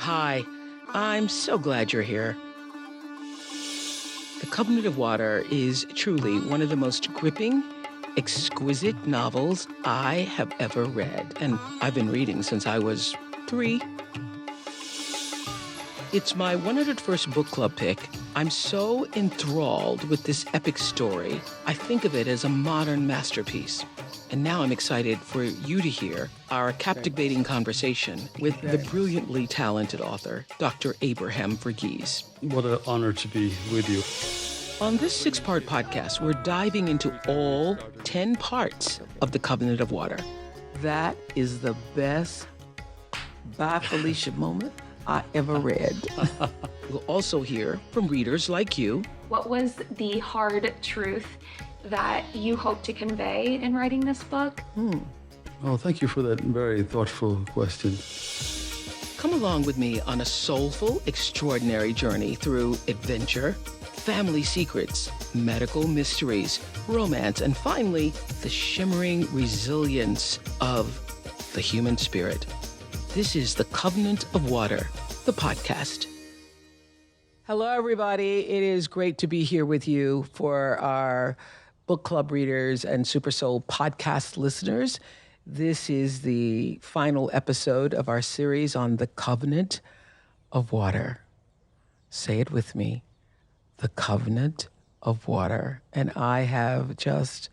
Hi, I'm so glad you're here. The Covenant of Water is truly one of the most gripping, exquisite novels I have ever read, and I've been reading since I was 3. It's my 101st book club pick. I'm so enthralled with this epic story. I think of it as a modern masterpiece. And now I'm excited for you to hear our captivating conversation with the brilliantly talented author, Dr. Abraham Verghese. What an honor to be with you. On this 6-part podcast, we're diving into all 10 parts of the Covenant of Water. That is the best Bye Felicia moment I ever read. We'll also hear from readers like you. What was the hard truth that you hope to convey in writing this book? Oh, thank you for that very thoughtful question. Come along with me on a soulful, extraordinary journey through adventure, family secrets, medical mysteries, romance, and finally, the shimmering resilience of the human spirit. This is the Covenant of Water, the podcast. Hello, everybody. It is great to be here with you for our book club readers and Super Soul podcast listeners. This is the final episode of our series on the Covenant of Water. Say it with me, the Covenant of Water. And I have just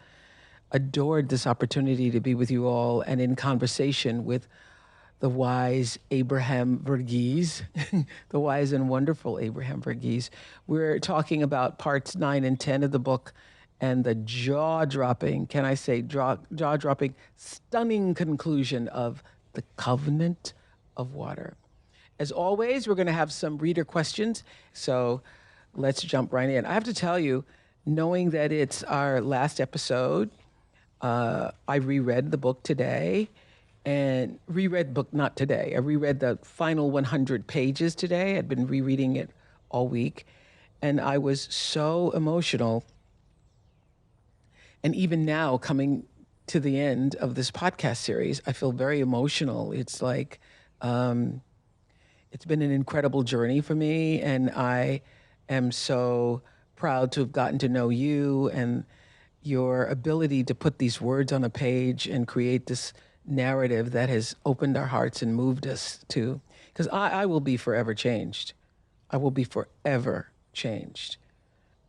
adored this opportunity to be with you all and in conversation with the wise Abraham Verghese, the wise and wonderful Abraham Verghese. We're talking about parts 9 and 10 of the book, and the jaw-dropping, can I say jaw-dropping, stunning conclusion of the Covenant of Water. As always, we're going to have some reader questions, so let's jump right in. I have to tell you, knowing that it's our last episode, I reread the book today, and reread book, not today. I reread the final 100 pages today. I'd been rereading it all week, and I was so emotional. And even now, coming to the end of this podcast series, I feel very emotional. It's like, it's been an incredible journey for me, and I am so proud to have gotten to know you and your ability to put these words on a page and create this narrative that has opened our hearts and moved us to, because I will be forever changed. I will be forever changed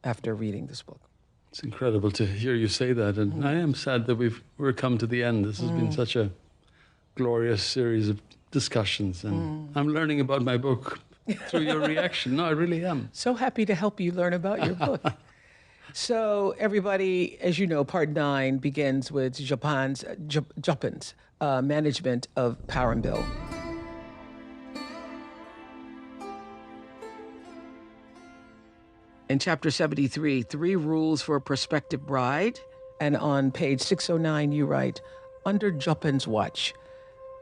after reading this book. It's incredible to hear you say that, and I am sad that we're come to the end. This has been such a glorious series of discussions, and I'm learning about my book through your reaction. No, I really am. So happy to help you learn about your book. So everybody, as you know, part 9 begins with Japan's management of Parambil. In chapter 73, 3 rules for a prospective bride. And on page 609, you write, under Japan's watch,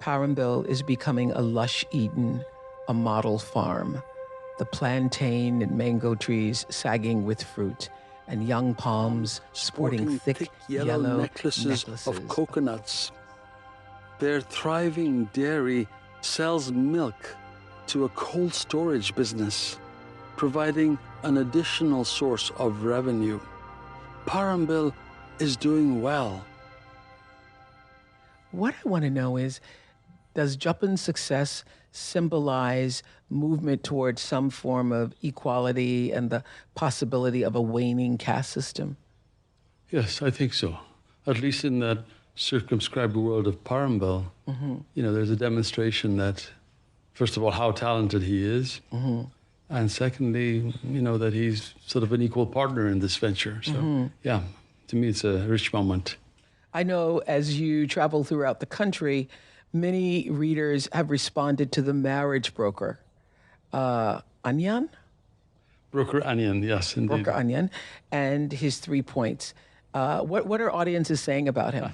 Parambil is becoming a lush Eden, a model farm. The plantain and mango trees sagging with fruit, and young palms sporting thick yellow necklaces of coconuts. Their thriving dairy sells milk to a cold storage business, providing an additional source of revenue. Parambil is doing well. What I want to know is, does Japan's success symbolize movement towards some form of equality and the possibility of a waning caste system? Yes, I think so. At least in that circumscribed world of Parambil, there's a demonstration that, first of all, how talented he is, and secondly, that he's sort of an equal partner in this venture. So, yeah, to me, it's a rich moment. I know as you travel throughout the country, many readers have responded to the marriage broker, Anyan? Broker Anyan, yes, indeed. Broker Anyan, and his 3 points. What are audiences saying about him?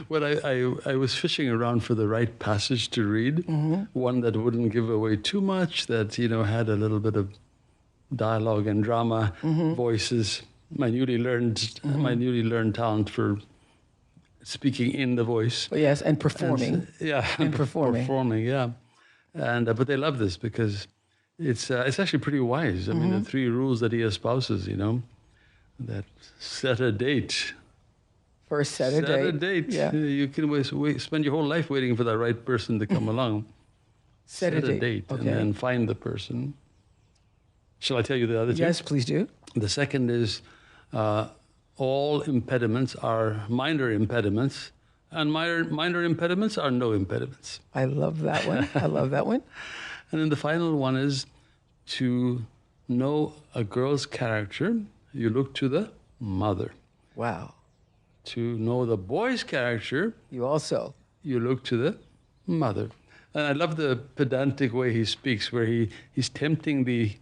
Well, I was fishing around for the right passage to read, one that wouldn't give away too much, that, had a little bit of dialogue and drama, voices. My newly learned talent for speaking in the voice. Yes, and performing. And performing, yeah. And but they love this because it's actually pretty wise. I mean, the 3 rules that he espouses, that set a date. First, set a date. Set a date. Yeah. You can spend your whole life waiting for that right person to come along. Set a date. Okay. And then find the person. Shall I tell you the other 2? Yes, please do. The second is all impediments are minor impediments, and minor impediments are no impediments. I love that one. I love that one. And then the final one is to know a girl's character, you look to the mother. Wow. To know the boy's character, You you look to the mother. And I love the pedantic way he speaks, where he's tempting the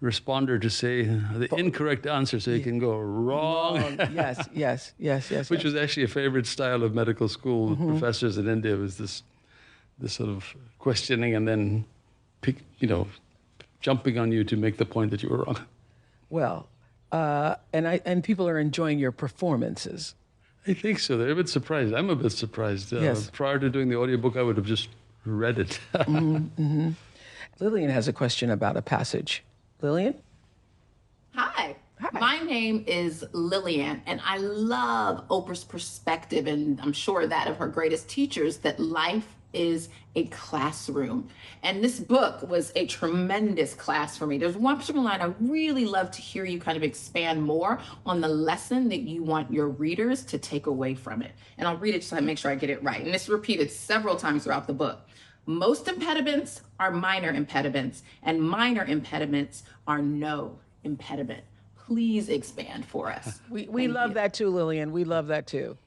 responder to say the incorrect answer so he can go wrong. Yes. Which was actually a favorite style of medical school professors in India, was this sort of questioning and then jumping on you to make the point that you were wrong. Well, and people are enjoying your performances. I think so. They're a bit surprised. I'm a bit surprised. Yes. Prior to doing the audiobook, I would have just read it. Lillian has a question about a passage. Lillian? Hi. My name is Lillian, and I love Oprah's perspective, and I'm sure that of her greatest teachers, that life is a classroom. And this book was a tremendous class for me. There's one particular line I really love to hear you kind of expand more on the lesson that you want your readers to take away from it. And I'll read it so I make sure I get it right. And it's repeated several times throughout the book. Most impediments are minor impediments, and minor impediments are no impediment. Please expand for us. We love that too, Lillian. We love that too.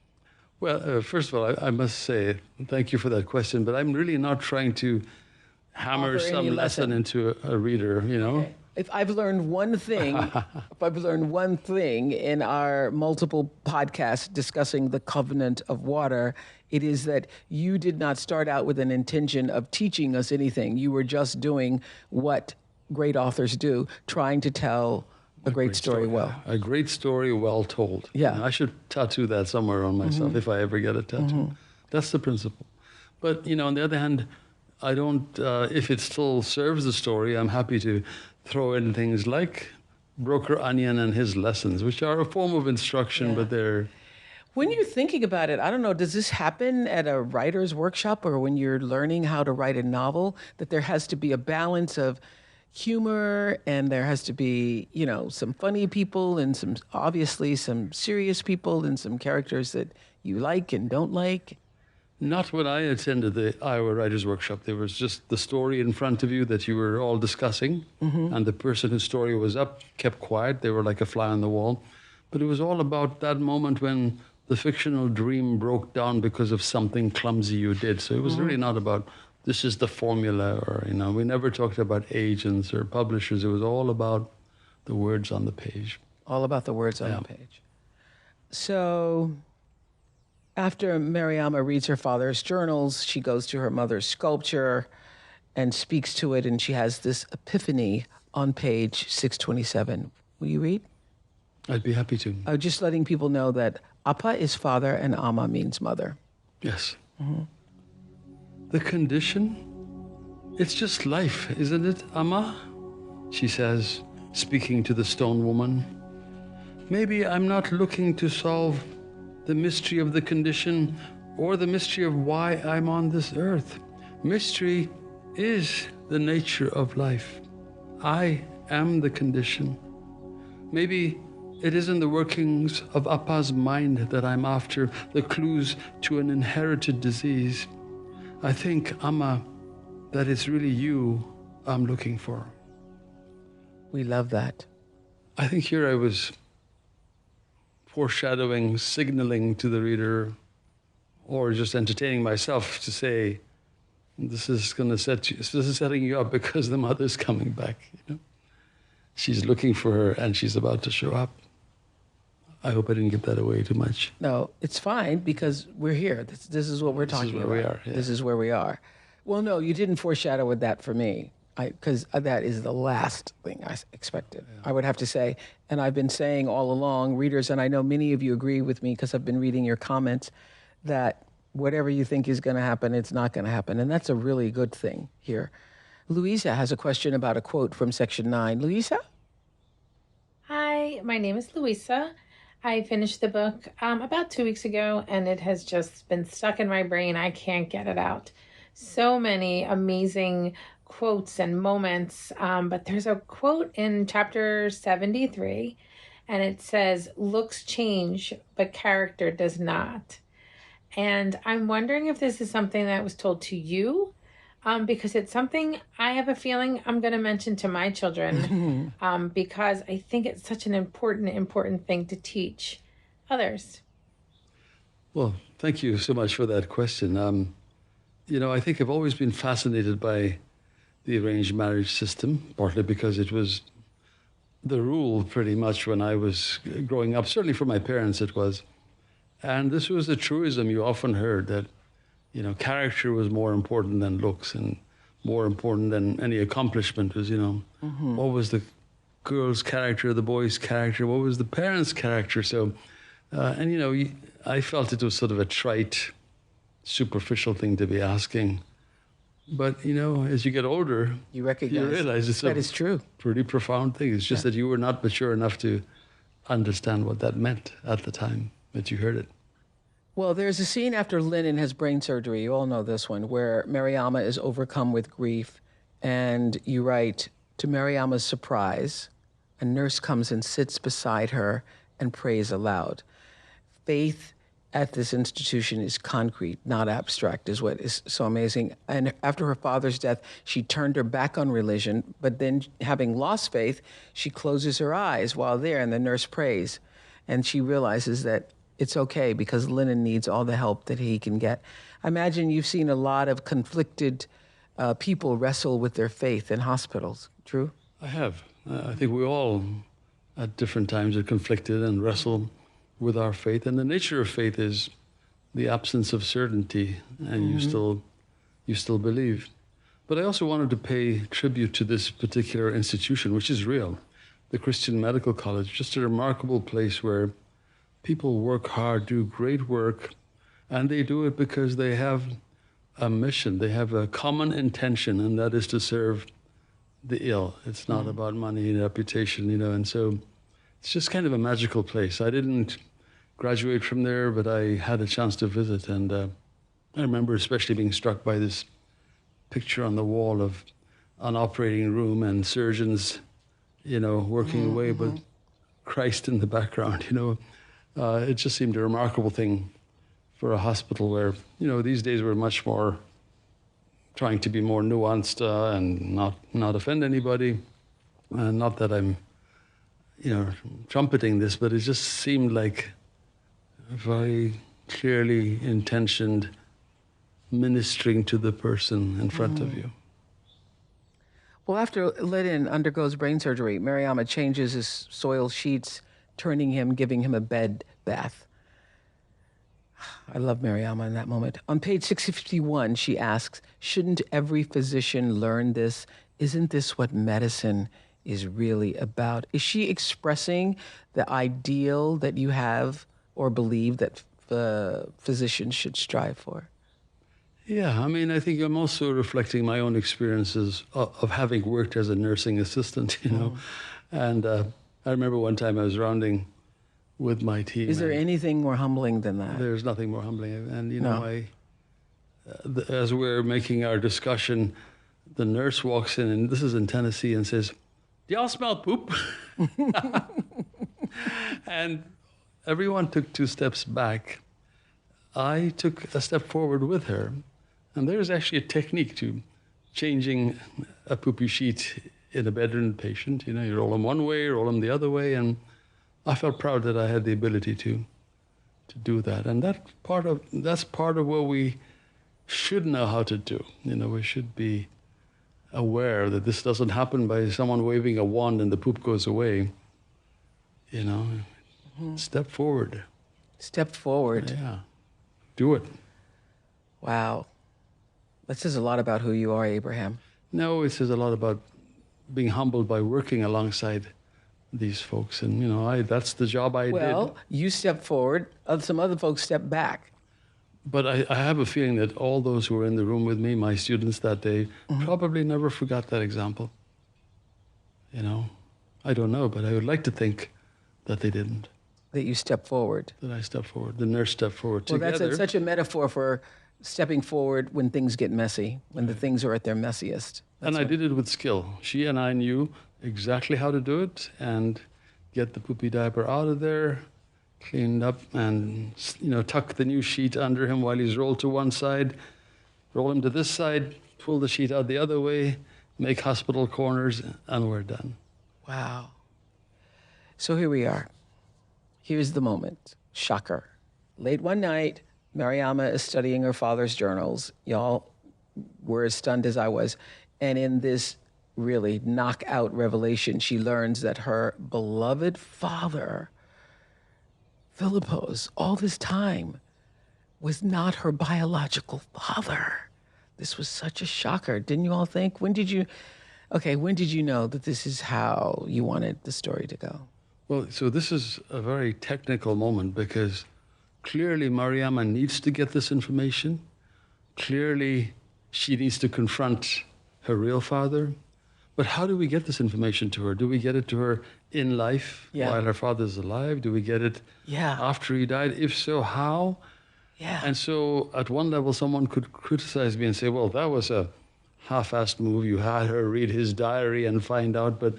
Well, first of all, I must say, thank you for that question, but I'm really not trying to hammer Offer any some lesson into a reader, Okay. If I've learned one thing, in our multiple podcasts discussing the covenant of water, it is that you did not start out with an intention of teaching us anything. You were just doing what great authors do, trying to tell a great story well. A great story well told. Yeah. I should tattoo that somewhere on myself if I ever get a tattoo. That's the principle. But, on the other hand, I don't, if it still serves the story, I'm happy to throw in things like Broker Onion and his lessons, which are a form of instruction, but they're... When you're thinking about it, I don't know, does this happen at a writer's workshop or when you're learning how to write a novel, that there has to be a balance of humor and there has to be, some funny people and obviously some serious people and some characters that you like and don't like? Not when I attended the Iowa Writers' Workshop. There was just the story in front of you that you were all discussing, and the person whose story was up kept quiet. They were like a fly on the wall. But it was all about that moment when the fictional dream broke down because of something clumsy you did. So it was really not about, this is the formula, or, we never talked about agents or publishers. It was all about the words on the page. All about the words on the page. So after Mariama reads her father's journals, she goes to her mother's sculpture and speaks to it, and she has this epiphany on page 627. Will you read? I'd be happy to. Just letting people know that Appa is father and Amma means mother. Yes. The condition? It's just life, isn't it, Amma? She says, speaking to the stone woman. Maybe I'm not looking to solve the mystery of the condition or the mystery of why I'm on this earth. Mystery is the nature of life. I am the condition. Maybe it isn't the workings of Appa's mind that I'm after, the clues to an inherited disease. I think, Amma, that it's really you I'm looking for. We love that. I think here I was foreshadowing, signaling to the reader, or just entertaining myself to say, this is setting you up because the mother's coming back. She's looking for her and she's about to show up. I hope I didn't give that away too much. No, it's fine because we're here. This is what we're talking about. This is where we are. Yeah. This is where we are. Well, no, you didn't foreshadow with that for me, because that is the last thing I expected. Yeah. I would have to say, and I've been saying all along, readers, and I know many of you agree with me because I've been reading your comments, that whatever you think is going to happen, it's not going to happen. And that's a really good thing here. Louisa has a question about a quote from Section 9. Louisa? Hi, my name is Louisa. I finished the book about 2 weeks ago, and it has just been stuck in my brain. I can't get it out. So many amazing quotes and moments, but there's a quote in chapter 73, and it says, "Looks change, but character does not." And I'm wondering if this is something that was told to you, because it's something I have a feeling I'm going to mention to my children, because I think it's such an important thing to teach others. Well, thank you so much for that question. I think I've always been fascinated by the arranged marriage system, partly because it was the rule pretty much when I was growing up. Certainly for my parents it was. And this was a truism you often heard, that character was more important than looks, and more important than any accomplishment was, what was the girl's character, the boy's character, what was the parents' character. So, I felt it was sort of a trite, superficial thing to be asking. But, as you get older, You recognize you realize it's that is true. pretty profound thing. It's just that you were not mature enough to understand what that meant at the time that you heard it. Well, there's a scene after Lennon has brain surgery, you all know this one, where Mariama is overcome with grief. And you write, to Mariama's surprise, a nurse comes and sits beside her and prays aloud. Faith at this institution is concrete, not abstract, is what is so amazing. And after her father's death, she turned her back on religion, but then having lost faith, she closes her eyes while there and the nurse prays. And she realizes that it's okay because Lennon needs all the help that he can get. I imagine you've seen a lot of conflicted people wrestle with their faith in hospitals. True? I have. I think we all, at different times, are conflicted and wrestle with our faith. And the nature of faith is the absence of certainty, and you still believe. But I also wanted to pay tribute to this particular institution, which is real, the Christian Medical College, just a remarkable place where people work hard, do great work, and they do it because they have a mission. They have a common intention, and that is to serve the ill. It's not about money and reputation, and so it's just kind of a magical place. I didn't graduate from there, but I had a chance to visit, and I remember especially being struck by this picture on the wall of an operating room and surgeons, working away, but Christ in the background, It just seemed a remarkable thing for a hospital where, these days we're much more trying to be more nuanced and not offend anybody. Not that I'm, trumpeting this, but it just seemed like a very clearly intentioned ministering to the person in front of you. Well, after Lennon undergoes brain surgery, Mariama changes his soiled sheets, giving him a bed bath. I love Mariama in that moment. On page 651, she asks, shouldn't every physician learn this? Isn't this what medicine is really about? Is she expressing the ideal that you have or believe that physicians should strive for? Yeah, I think I'm also reflecting my own experiences of having worked as a nursing assistant, And I remember one time I was rounding with my team. Is there anything more humbling than that? There's nothing more humbling. And, as we're making our discussion, the nurse walks in, and this is in Tennessee, and says, do y'all smell poop? And everyone took 2 steps back. I took a step forward with her. And there's actually a technique to changing a poopy sheet in a bedridden patient. You roll them one way, roll them the other way. And I felt proud that I had the ability to do that. And that's part of what we should know how to do. We should be aware that this doesn't happen by someone waving a wand and the poop goes away. Step forward. Step forward. Yeah. Do it. Wow. That says a lot about who you are, Abraham. No, it says a lot about being humbled by working alongside these folks. And, that's the job I did. Well, you step forward, some other folks step back. But I have a feeling that all those who were in the room with me, my students that day, probably never forgot that example. You know, I don't know, but I would like to think that they didn't. That you step forward. That I stepped forward. The nurse stepped forward Well, together. that's such a metaphor for stepping forward when things get messy, when the things are at their messiest. And I did it with skill. She and I knew exactly how to do it and get the poopy diaper out of there, cleaned up, and tuck the new sheet under him while he's rolled to one side, roll him to this side, pull the sheet out the other way, make hospital corners, and we're done. Wow. So here we are. Here's the moment. Shocker. Late one night, Mariama is studying her father's journals. Y'all were as stunned as I was. And in this really knockout revelation, she learns that her beloved father, Philippos, all this time, was not her biological father. This was such a shocker. Didn't you all think? When did you know that this is how you wanted the story to go? Well, so this is a very technical moment because clearly Mariama needs to get this information. Clearly she needs to confront her real father. But how do we get this information to her? Do we get it to her in life while her father's alive? Do we get it after he died? If so, how? Yeah. And so at one level, someone could criticize me and say, well, that was a half-assed move. You had her read his diary and find out. But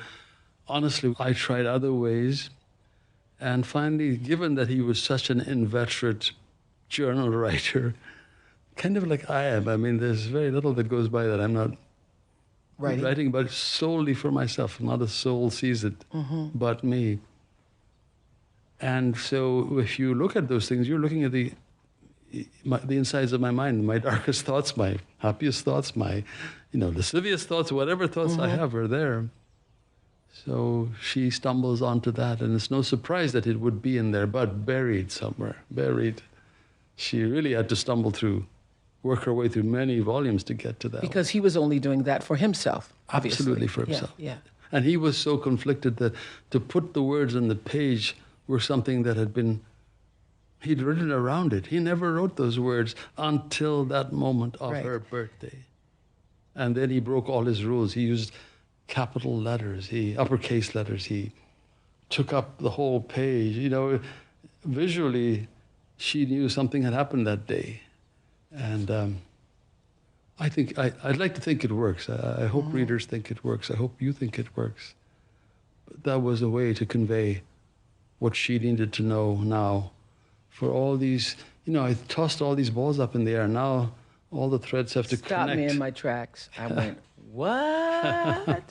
honestly, I tried other ways. And finally, given that he was such an inveterate journal writer, kind of like I am, I mean, there's very little that goes by that I'm not writing about solely for myself. Not a soul sees it but me. And so if you look at those things, you're looking at the insides of my mind, my darkest thoughts, my happiest thoughts, my lascivious thoughts, whatever thoughts I have are there. So she stumbles onto that, and it's no surprise that it would be in there, but buried somewhere, buried. She really had to work her way through many volumes to get to that. Because he was only doing that for himself, obviously. Absolutely for himself. Yeah. And he was so conflicted that to put the words on the page were something that he'd written around it. He never wrote those words until that moment of her birthday. And then he broke all his rules. He used capital letters, uppercase letters. He took up the whole page. Visually, she knew something had happened that day. And I'd like to think it works. I hope readers think it works. I hope you think it works. But that was a way to convey what she needed to know now. For all these, I tossed all these balls up in the air. Now all the threads have to connect. Stopped me in my tracks. I went, what?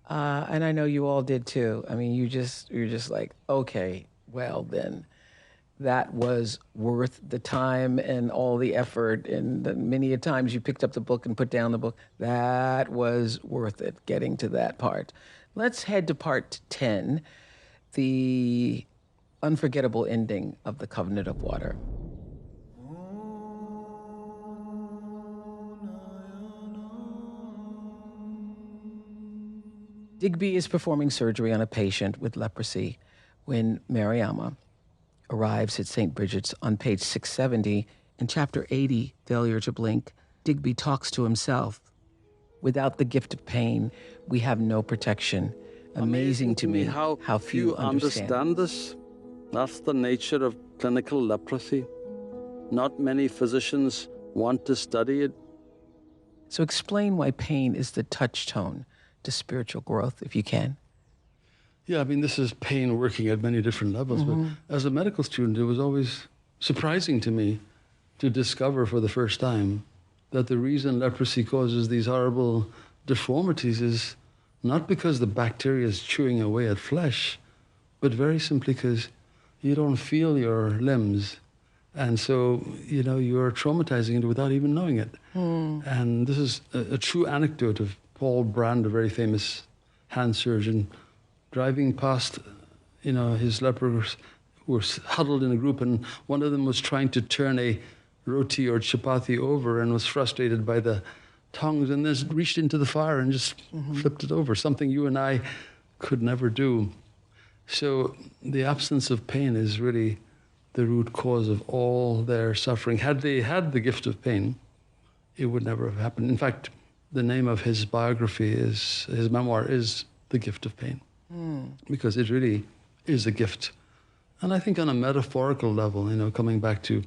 And I know you all did too. I mean, you're just like, okay, well then, that was worth the time and all the effort. And the many a times you picked up the book and put down the book. That was worth it, getting to that part. Let's head to part 10, the unforgettable ending of The Covenant of Water. Digby is performing surgery on a patient with leprosy when Mariama arrives at St. Bridget's on page 670. In chapter 80, Failure to Blink, Digby talks to himself. Without the gift of pain, we have no protection. Amazing to me how few understand this. That's the nature of clinical leprosy. Not many physicians want to study it. So explain why pain is the touchstone to spiritual growth, if you can. Yeah, I mean, this is pain working at many different levels. But as a medical student, it was always surprising to me to discover for the first time that the reason leprosy causes these horrible deformities is not because the bacteria is chewing away at flesh, but very simply because you don't feel your limbs. And so, you're traumatizing it without even knowing it. And this is a true anecdote of Paul Brand, a very famous hand surgeon, driving past, his lepers were huddled in a group, and one of them was trying to turn a roti or chapati over and was frustrated by the tongs and then reached into the fire and just flipped it over, something you and I could never do. So the absence of pain is really the root cause of all their suffering. Had they had the gift of pain, it would never have happened. In fact, the name of his biography is, his memoir is The Gift of Pain, because it really is a gift. And I think on a metaphorical level, you know, coming back to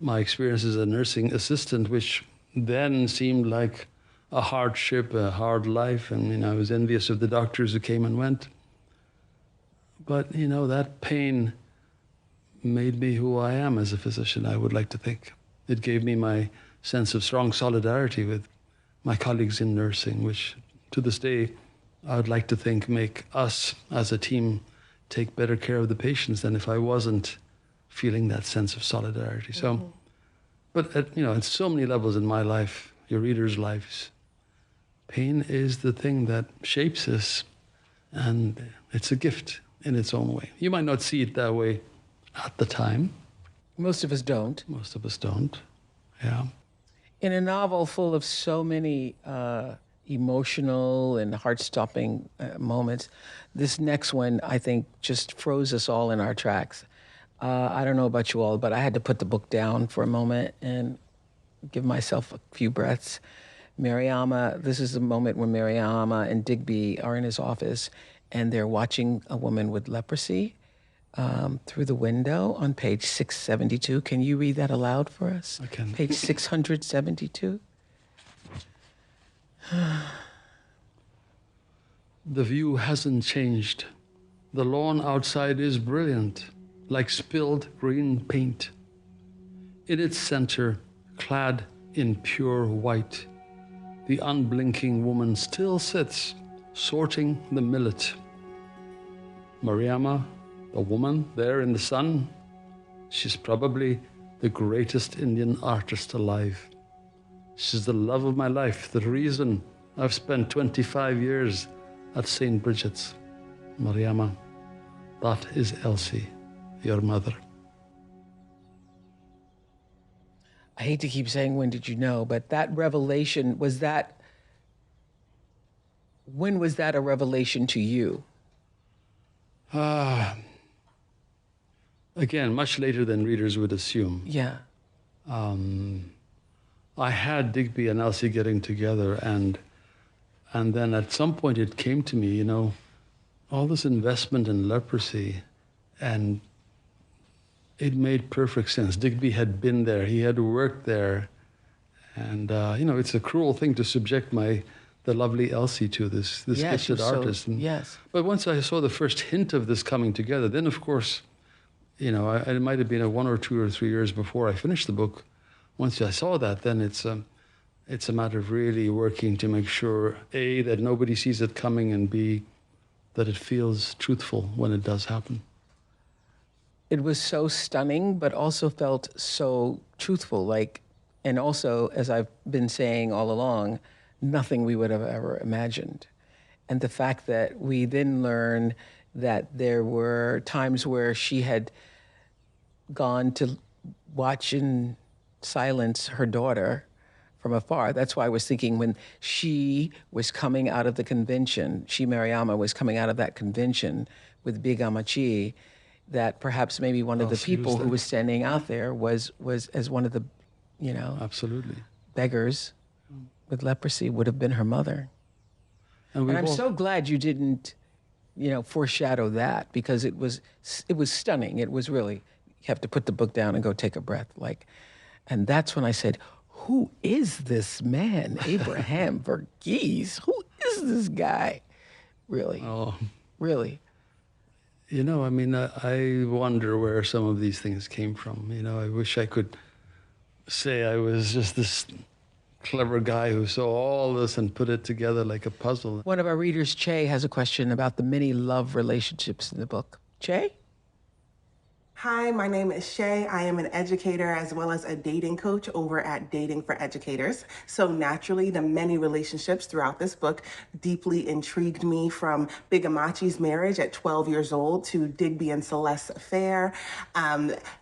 my experience as a nursing assistant, which then seemed like a hardship, a hard life, and, you know, I was envious of the doctors who came and went. But, you know, that pain made me who I am as a physician, I would like to think. It gave me my sense of strong solidarity with my colleagues in nursing, which to this day, I would like to think make us as a team take better care of the patients than if I wasn't feeling that sense of solidarity. So, but at, you know, at so many levels in my life, your readers' lives, pain is the thing that shapes us, and it's a gift in its own way. You might not see it that way at the time. Most of us don't. Most of us don't. Yeah. In a novel full of so many emotional and heart-stopping moments, this next one, I think, just froze us all in our tracks. I don't know about you all, but I had to put the book down for a moment and give myself a few breaths. Mariama, this is the moment when Mariama and Digby are in his office, and they're watching a woman with leprosy through the window on page 672. Can you read that aloud for us? I can. Page 672. The view hasn't changed. The lawn outside is brilliant, like spilled green paint. In its center, clad in pure white, the unblinking woman still sits, sorting the millet. Mariama, the woman there in the sun, she's probably the greatest Indian artist alive. She's the love of my life, the reason I've spent 25 years at St. Bridget's. Mariama, that is Elsie, your mother. I hate to keep saying, when did you know? But that revelation, when was that a revelation to you? Again, much later than readers would assume. Yeah. I had Digby and Elsie getting together, and then at some point it came to me, you know, all this investment in leprosy, and it made perfect sense. Digby had been there, he had worked there, and you know, it's a cruel thing to subject the lovely Elsie to this gifted artist. Yes. But once I saw the first hint of this coming together, then of course, you know, it might have been 1 or 2 or 3 years before I finished the book. Once I saw that, then it's a matter of really working to make sure, A, that nobody sees it coming, and B, that it feels truthful when it does happen. It was so stunning, but also felt so truthful. And also, as I've been saying all along, nothing we would have ever imagined. And the fact that we then learn that there were times where she had gone to watch in silence her daughter from afar. That's why I was thinking, when she was coming out of the convention, Mariama was coming out of that convention with Big Amachi, that perhaps maybe one of the people who was standing out there was as one of the, you know, Absolutely. beggars with leprosy would have been her mother. And I'm so glad you didn't, you know, foreshadow that, because it was stunning. It was really, you have to put the book down and go take a breath. And that's when I said, who is this man, Abraham Verghese? Who is this guy? Really? Oh. Really? You know, I mean, I wonder where some of these things came from. You know, I wish I could say I was just this clever guy who saw all this and put it together like a puzzle. One of our readers, Shea, has a question about the many love relationships in the book. Shea? Hi, my name is Shea. I am an educator as well as a dating coach over at Dating for Educators. So naturally, the many relationships throughout this book deeply intrigued me, from Big Amachi's marriage at 12 years old to Digby and Celeste's affair,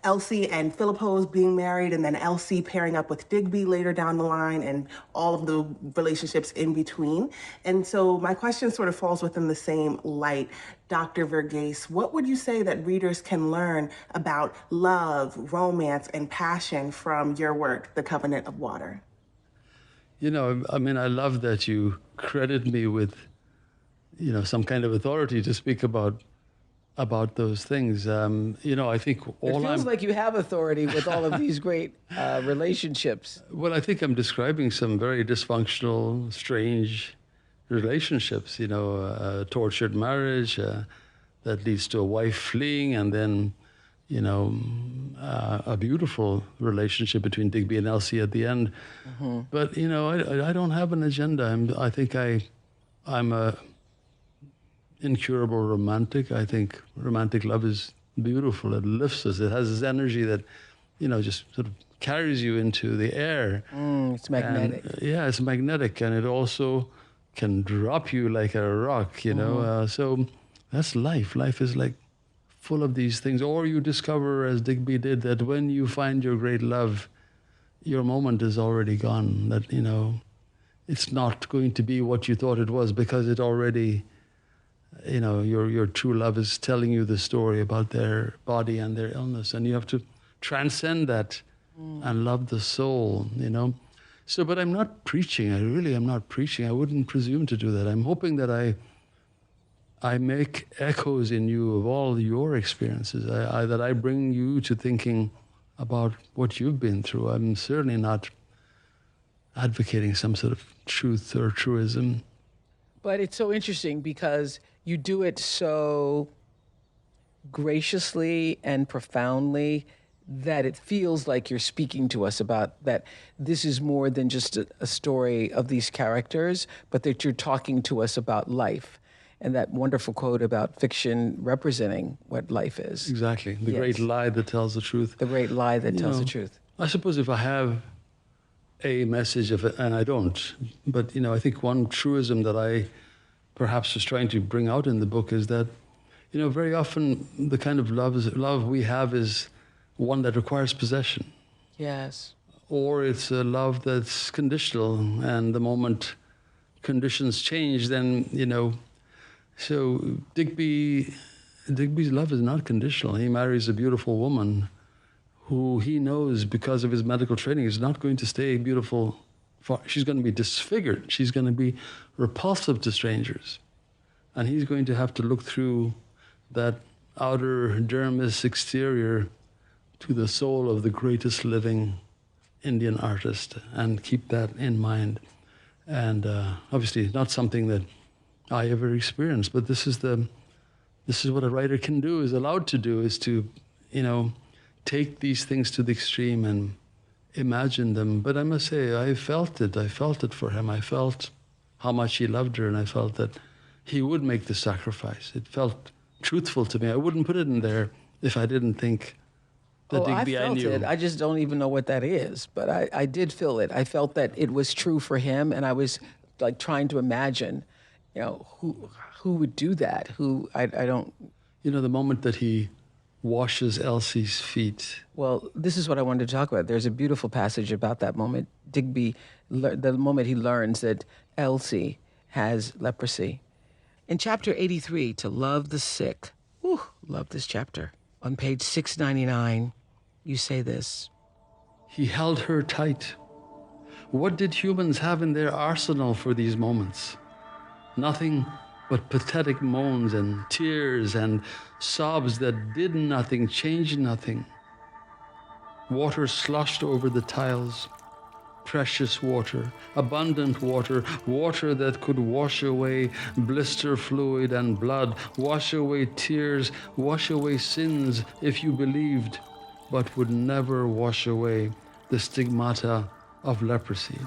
Elsie and Philippo's being married, and then Elsie pairing up with Digby later down the line, and all of the relationships in between. And so my question sort of falls within the same light. Dr. Verghese, what would you say that readers can learn about love, romance, and passion from your work, The Covenant of Water? You know, I mean, I love that you credit me with, you know, some kind of authority to speak about those things. You know, I think all It feels I'm like you have authority with all of these great relationships. well, I think I'm describing some very dysfunctional, strange relationships. You know, a tortured marriage that leads to a wife fleeing, and then, you know, a beautiful relationship between Digby and Elsie at the end. But you know, I don't have an agenda. I think I'm a incurable romantic. I think romantic love is beautiful. It lifts us. It has this energy that, you know, just sort of carries you into the air. It's magnetic. And, yeah, it's magnetic, and it also can drop you like a rock, you know. So that's life. Life is like full of these things. Or you discover, as Digby did, that when you find your great love, your moment is already gone. That, you know, it's not going to be what you thought it was, because it already, you know, your true love is telling you the story about their body and their illness, and you have to transcend that and love the soul, you know. So, but I'm not preaching. I really am not preaching. I wouldn't presume to do that. I'm hoping that I make echoes in you of all your experiences, that I bring you to thinking about what you've been through. I'm certainly not advocating some sort of truth or truism. But it's so interesting because you do it so graciously and profoundly that it feels like you're speaking to us about that this is more than just a story of these characters, but that you're talking to us about life. And that wonderful quote about fiction representing what life is. Exactly. The Yes. great lie that tells the truth. The great lie that tells the truth. I suppose if I have a message of it, and I don't, but, you know, I think one truism that I perhaps was trying to bring out in the book is that, you know, very often the kind of love we have is one that requires possession. Yes. Or it's a love that's conditional, and the moment conditions change, then, you know. So Digby's love is not conditional. He marries a beautiful woman who he knows, because of his medical training, is not going to stay beautiful. She's going to be disfigured. She's going to be repulsive to strangers. And he's going to have to look through that outer dermis exterior to the soul of the greatest living Indian artist, and keep that in mind. And obviously not something that I ever experienced, but this is what a writer can do, is allowed to do, is to, you know, take these things to the extreme and imagine them. But I must say, I felt it for him. I felt how much he loved her, and I felt that he would make the sacrifice. It felt truthful to me. I wouldn't put it in there if I didn't think that Digby I felt knew. it. I just don't even know what that is. But I did feel it. I felt that it was true for him, and I was like trying to imagine, you know, who would do that? I don't. You know, the moment that he washes Elsie's feet. Well, this is what I wanted to talk about. There's a beautiful passage about that moment. Digby, the moment he learns that Elsie has leprosy. In chapter 83, To Love the Sick. Whew, love this chapter. On page 699, you say this. He held her tight. What did humans have in their arsenal for these moments? Nothing but pathetic moans and tears and sobs that did nothing, changed nothing. Water sloshed over the tiles. Precious water, abundant water, water that could wash away blister fluid and blood, wash away tears, wash away sins if you believed, but would never wash away the stigmata of leprosy,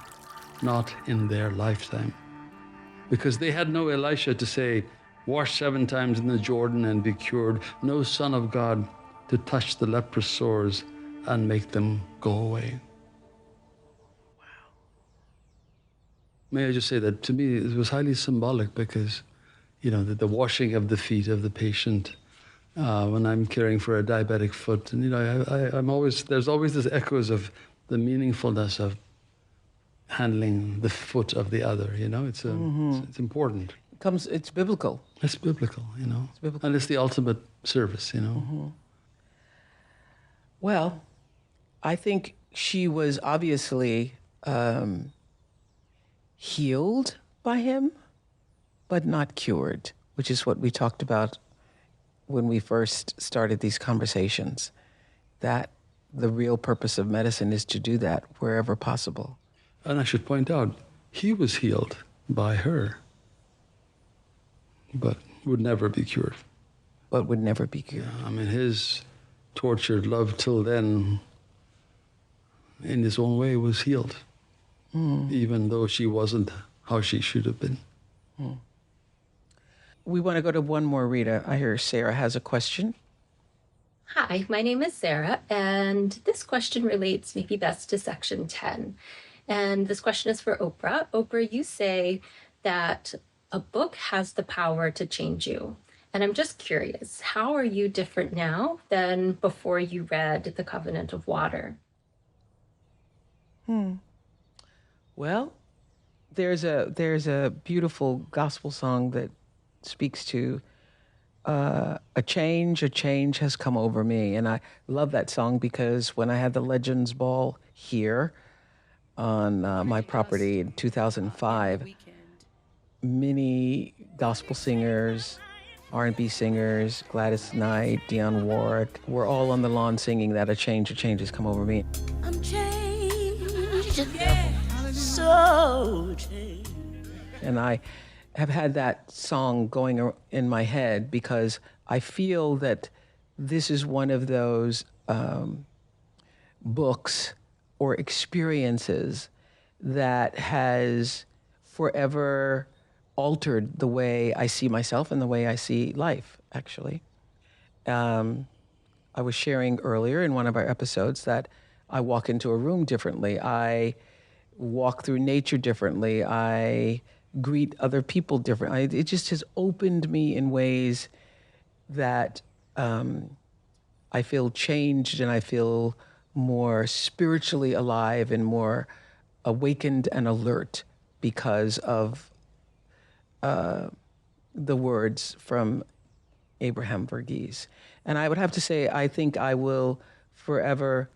not in their lifetime. Because they had no Elisha to say, wash 7 times in the Jordan and be cured, no Son of God to touch the leprous sores and make them go away. May I just say that to me it was highly symbolic, because, you know, the washing of the feet of the patient when I'm caring for a diabetic foot, and, you know, there's always this echoes of the meaningfulness of handling the foot of the other. You know, it's important. it's biblical. It's biblical, you know. It's biblical. And it's the ultimate service, you know. Well, I think she was obviously healed by him, but not cured, which is what we talked about when we first started these conversations, that the real purpose of medicine is to do that wherever possible. And I should point out, he was healed by her, but would never be cured. But would never be cured. I mean, his tortured love till then, in his own way, was healed, even though she wasn't how she should have been. We want to go to one more, Rita. I hear Sarah has a question. Hi, my name is Sarah, and this question relates maybe best to section 10. And this question is for Oprah. Oprah, you say that a book has the power to change you. And I'm just curious, how are you different now than before you read The Covenant of Water? Well, there's a beautiful gospel song that speaks to a change has come over me. And I love that song because when I had the Legends Ball here on my property in 2005, many gospel singers, R&B singers, Gladys Knight, Dionne Warwick, were all on the lawn singing that a change has come over me. I'm changed, so changed. And I have had that song going in my head because I feel that this is one of those books or experiences that has forever altered the way I see myself and the way I see life, actually. I was sharing earlier in one of our episodes that I walk into a room differently. I walk through nature differently. I greet other people differently. It just has opened me in ways that I feel changed, and I feel more spiritually alive and more awakened and alert because of the words from Abraham Verghese. And I would have to say, I think I will forever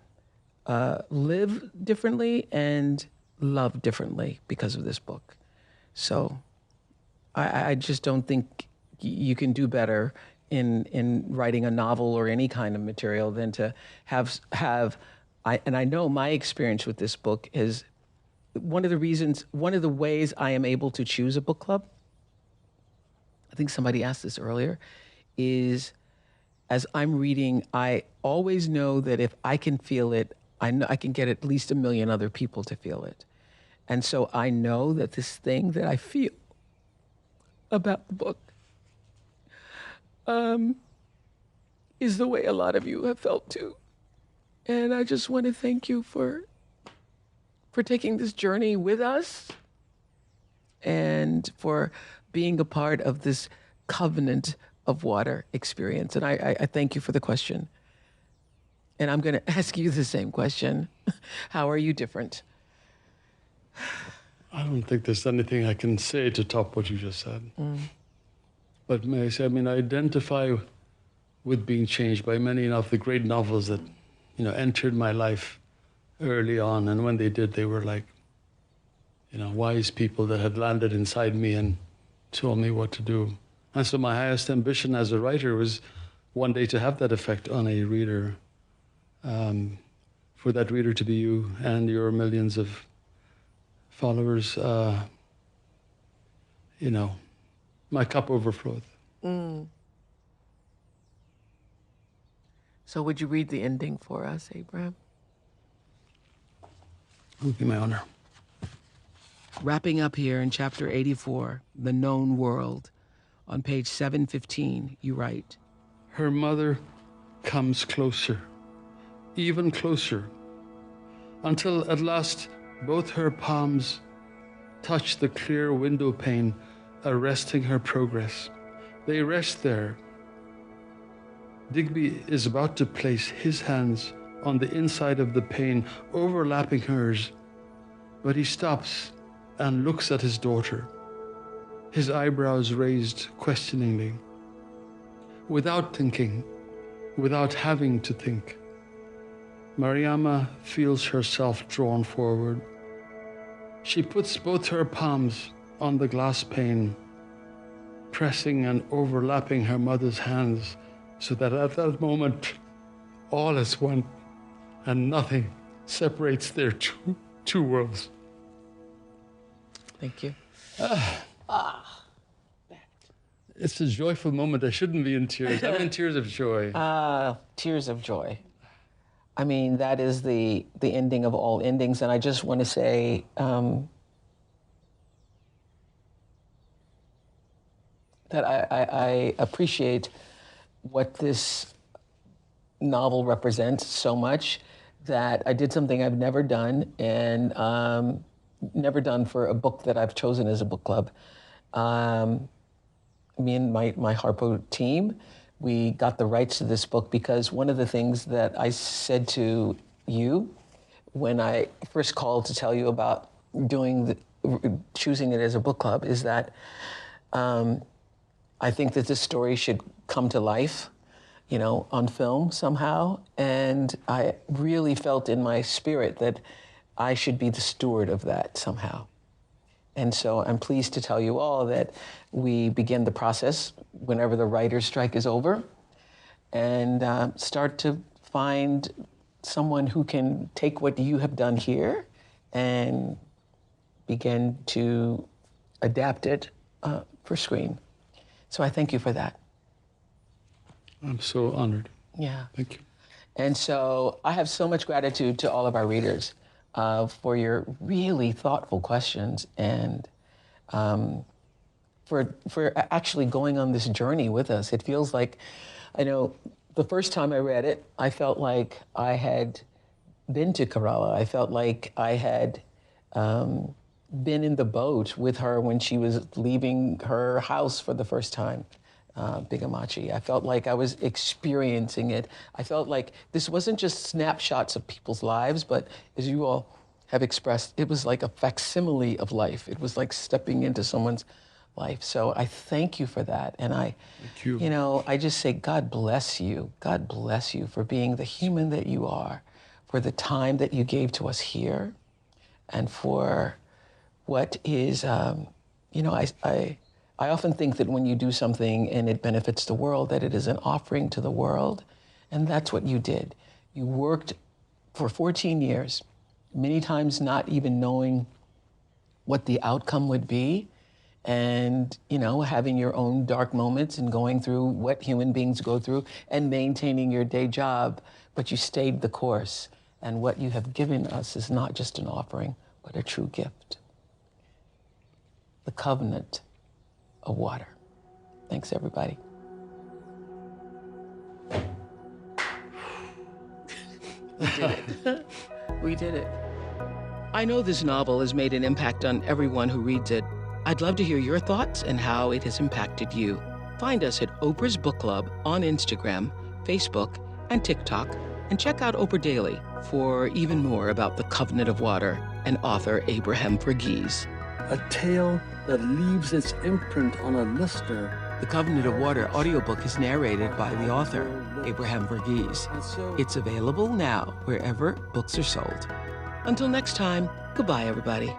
live differently and love differently because of this book. So I just don't think you can do better in writing a novel or any kind of material than to have and I know my experience with this book is one of the ways I am able to choose a book club, I think somebody asked this earlier, is as I'm reading, I always know that if I can feel it, I know I can get at least 1 million other people to feel it. And so I know that this thing that I feel about the book is the way a lot of you have felt too. And I just want to thank you for taking this journey with us and for being a part of this Covenant of Water experience. And I thank you for the question. And I'm going to ask you the same question. How are you different? I don't think there's anything I can say to top what you just said. But may I say, I identify with being changed by many of the great novels that, entered my life early on. And when they did, they were like, wise people that had landed inside me and told me what to do. And so my highest ambition as a writer was one day to have that effect on a reader, for that reader to be you and your millions of followers. My cup overflowed. So would you read the ending for us, Abraham? It would be my honor. Wrapping up here in chapter 84, The Known World, on page 715, you write, Her mother comes closer, even closer, until at last both her palms touch the clear window pane, arresting her progress. They rest there. Digby is about to place his hands on the inside of the pane, overlapping hers, but he stops and looks at his daughter. his eyebrows raised questioningly. Without thinking, without having to think, Mariama feels herself drawn forward. She puts both her palms on the glass pane, pressing and overlapping her mother's hands so that at that moment, all is one and nothing separates their two worlds. Thank you. It's a joyful moment. I shouldn't be in tears. I'm in tears of joy. Tears of joy. I mean, that is the ending of all endings. And I just want to say that I appreciate what this novel represents so much, that I did something I've never done, and never done for a book that I've chosen as a book club. Me and my Harpo team, we got the rights to this book because one of the things that I said to you when I first called to tell you about choosing it as a book club is that I think that this story should come to life, on film somehow. And I really felt in my spirit that I should be the steward of that somehow. And so I'm pleased to tell you all that we begin the process whenever the writer's strike is over, and start to find someone who can take what you have done here and begin to adapt it for screen. So I thank you for that. I'm so honored. Yeah. Thank you. And so I have so much gratitude to all of our readers for your really thoughtful questions, and for actually going on this journey with us. It feels like, I know the first time I read it, I felt like I had been to Kerala. I felt like I had been in the boat with her when she was leaving her house for the first time, Bigamachi. I felt like I was experiencing it. I felt like this wasn't just snapshots of people's lives, but as you all have expressed, it was like a facsimile of life. It was like stepping into someone's life. So I thank you for that. And I just say, God bless you. God bless you for being the human that you are, for the time that you gave to us here, and for what is, I often think that when you do something and it benefits the world, that it is an offering to the world. And that's what you did. You worked for 14 years, many times not even knowing what the outcome would be, and, having your own dark moments and going through what human beings go through and maintaining your day job, but you stayed the course. And what you have given us is not just an offering, but a true gift. The covenant of water. Thanks, everybody. We did it. We did it. I know this novel has made an impact on everyone who reads it. I'd love to hear your thoughts and how it has impacted you. Find us at Oprah's Book Club on Instagram, Facebook, and TikTok, and check out Oprah Daily for even more about The Covenant of Water and author Abraham Verghese. A tale that leaves its imprint on a listener. The Covenant of Water audiobook is narrated by the author, Abraham Verghese. It's available now wherever books are sold. Until next time, goodbye, everybody.